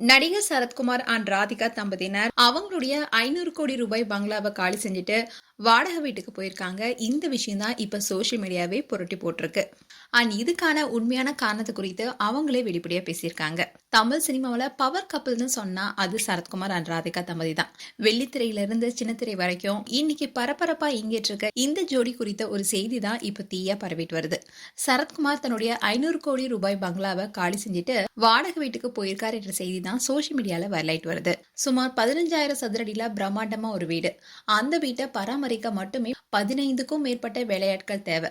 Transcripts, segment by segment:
நடிகர் சரத்குமார் அண்ட் ராதிகா தம்பதியினர் அவங்களுடைய 500 கோடி ரூபாய் பங்களாவை காலி செஞ்சுட்டு வாடகை வீட்டுக்கு போயிருக்காங்க. இந்த விஷயம் தான் இப்ப சோசியல் மீடியாவே புரட்டி போட்டிருக்கு. அண்ட் இதுக்கான உண்மையான காரணத்தை குறித்து அவங்களே வெளிப்படையா பேசியிருக்காங்க. தமிழ் சினிமாவில் பவர் கப்பல்னு சொன்னா அது சரத்குமார் அண்ட் ராதிகா தம்பதி தான். வெள்ளித்திரையில இருந்து சின்னத்திரை வரைக்கும் இன்னைக்கு பரபரப்பா இயங்கிட்டு இருக்க இந்த ஜோடி குறித்த ஒரு செய்தி தான் இப்ப தீயா பரவிட்டு வருது. சரத்குமார் தன்னுடைய 500 கோடி ரூபாய் பங்களாவை காலி செஞ்சுட்டு வாடகை வீட்டுக்கு போயிருக்காரு என்ற செய்தி தான் சோசியல் மீடியால வைரலாயிட்டு வருது. சுமார் 15,000 சதுரடியில பிரம்மாண்டமா ஒரு வீடு. அந்த வீட்டை பராமரிக்க மட்டுமே 15க்கும் மேற்பட்ட வேலையாட்கள் தேவை.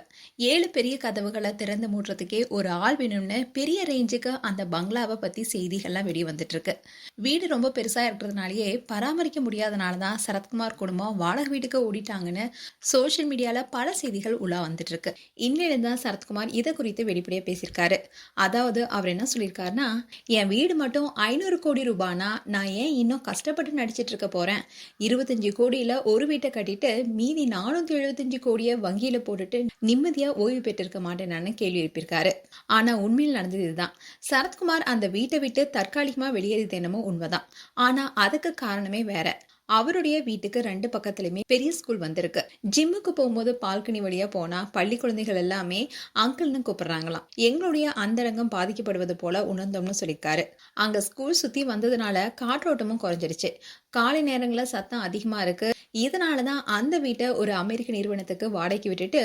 7 பெரிய கதவுகளை திறந்து மூடுறதுக்கே ஒரு ஆள் வேணும்னு பெரிய ரேஞ்சுக்கு அந்த பங்களாவை பத்தி செய்திகள்லாம் வெளியே வந்துட்டு இருக்கு. வீடு ரொம்ப பெருசா இருக்கிறதுனாலயே பராமரிக்க முடியாதனாலதான் சரத்குமார் குடும்பம் வாடகை வீட்டுக்கு ஓடிட்டாங்கன்னு சோசியல் மீடியால பல செய்திகள் உலா வந்துட்டு இருக்கு. இன்னிலிருந்து தான் சரத்குமார் இதை குறித்து வெளிப்படையா பேசியிருக்காரு. அதாவது அவர் என்ன சொல்லியிருக்காருன்னா, என் வீடு மட்டும் 500 கோடி ரூபானா நான் ஏன் இன்னும் கஷ்டப்பட்டு நடிச்சிட்டு இருக்க போறேன். 25 கோடியில ஒரு வீட்டை கட்டிட்டு மீதி 475 கோடியை வங்கியில போட்டுட்டு நிம்மதியா ஓய்வு பெற்றிருக்க மாட்டேன்னு கேள்வி எழுப்பியிருக்காரு. ஆனா உண்மையில் நடந்தது இதுதான். சரத்குமார் அந்த வீட்டை விட்டு தற்காலிகமா வெளியேறியது என்னமோ உண்மைதான். ஆனா அதுக்கு காரணமே வேற. அவருடைய வீட்டுக்கு 2 பக்கத்துலயுமே பெரிய ஸ்கூல் வந்திருக்கு. ஜிம்முக்கு போகும்போது பால்கனி வழியா போனா பள்ளி குழந்தைகள் எல்லாமே அங்கிள்னு கூப்பிடுறாங்களாம். எங்களுடைய அந்தரங்கம் பாதிக்கப்படுவது போல உணர்ந்தோம்னு சொல்லியிருக்காரு. அங்க ஸ்கூல் சுத்தி வந்ததுனால காற்றோட்டமும் குறைஞ்சிருச்சு. காலை நேரங்களில் சத்தம் அதிகமா இருக்கு. இதனாலதான் அந்த வீட்டை ஒரு அமெரிக்க நிறுவனத்துக்கு வாடகைக்கு விட்டுட்டு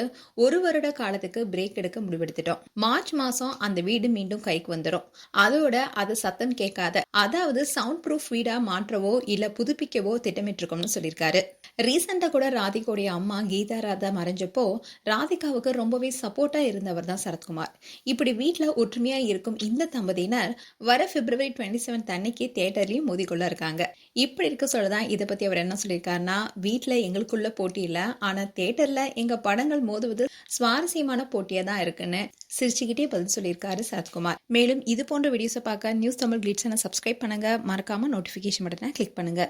1 வருட காலத்துக்கு பிரேக் எடுக்க முடிவெடுத்துட்டோம். மார்ச் மாசம் அந்த வீடு மீண்டும் கைக்கு வந்துடும். அதோட அது சத்தம் கேட்காத, அதாவது சவுண்ட் ப்ரூஃப் வீடா மாற்றவோ இல்ல புதுப்பிக்கவோ திட்டமிட்டிருக்கோம்னு சொல்லியிருக்காரு. ரீசெண்டா கூட ராதிகாவுடைய அம்மா கீதா ராதா மறைஞ்சப்போ ராதிகாவுக்கு ரொம்பவே சப்போர்ட்டா இருந்தவர் தான் சரத்குமார். இப்படி வீட்டுல ஒற்றுமையா இருக்கும் இந்த தம்பதியினர் வர பிப்ரவரி 27 அன்னைக்கு தியேட்டர்லயும் மோதிக்கொள்ள இருக்காங்க. இப்படி இருக்க சொல்லதான் இதை பத்தி அவர் என்ன சொல்லியிருக்காருன்னா, வீட்டுல எங்களுக்குள்ள போட்டி இல்ல, ஆனா தியேட்டர்ல எங்க படங்கள் மோதுவது சுவாரஸ்யமான போட்டியா தான் இருக்குன்னு சிரிச்சுக்கிட்டே பதில் சொல்லியிருக்காரு சரத்குமார். மேலும் இது போன்ற வீடியோஸை பார்க்க நியூஸ் தமிழ் கிளிட்ஸ் சப்ஸ்கிரைப் பண்ணுங்க. மறக்காம நோட்டிபிகேஷன் பட்டனை கிளிக் பண்ணுங்க.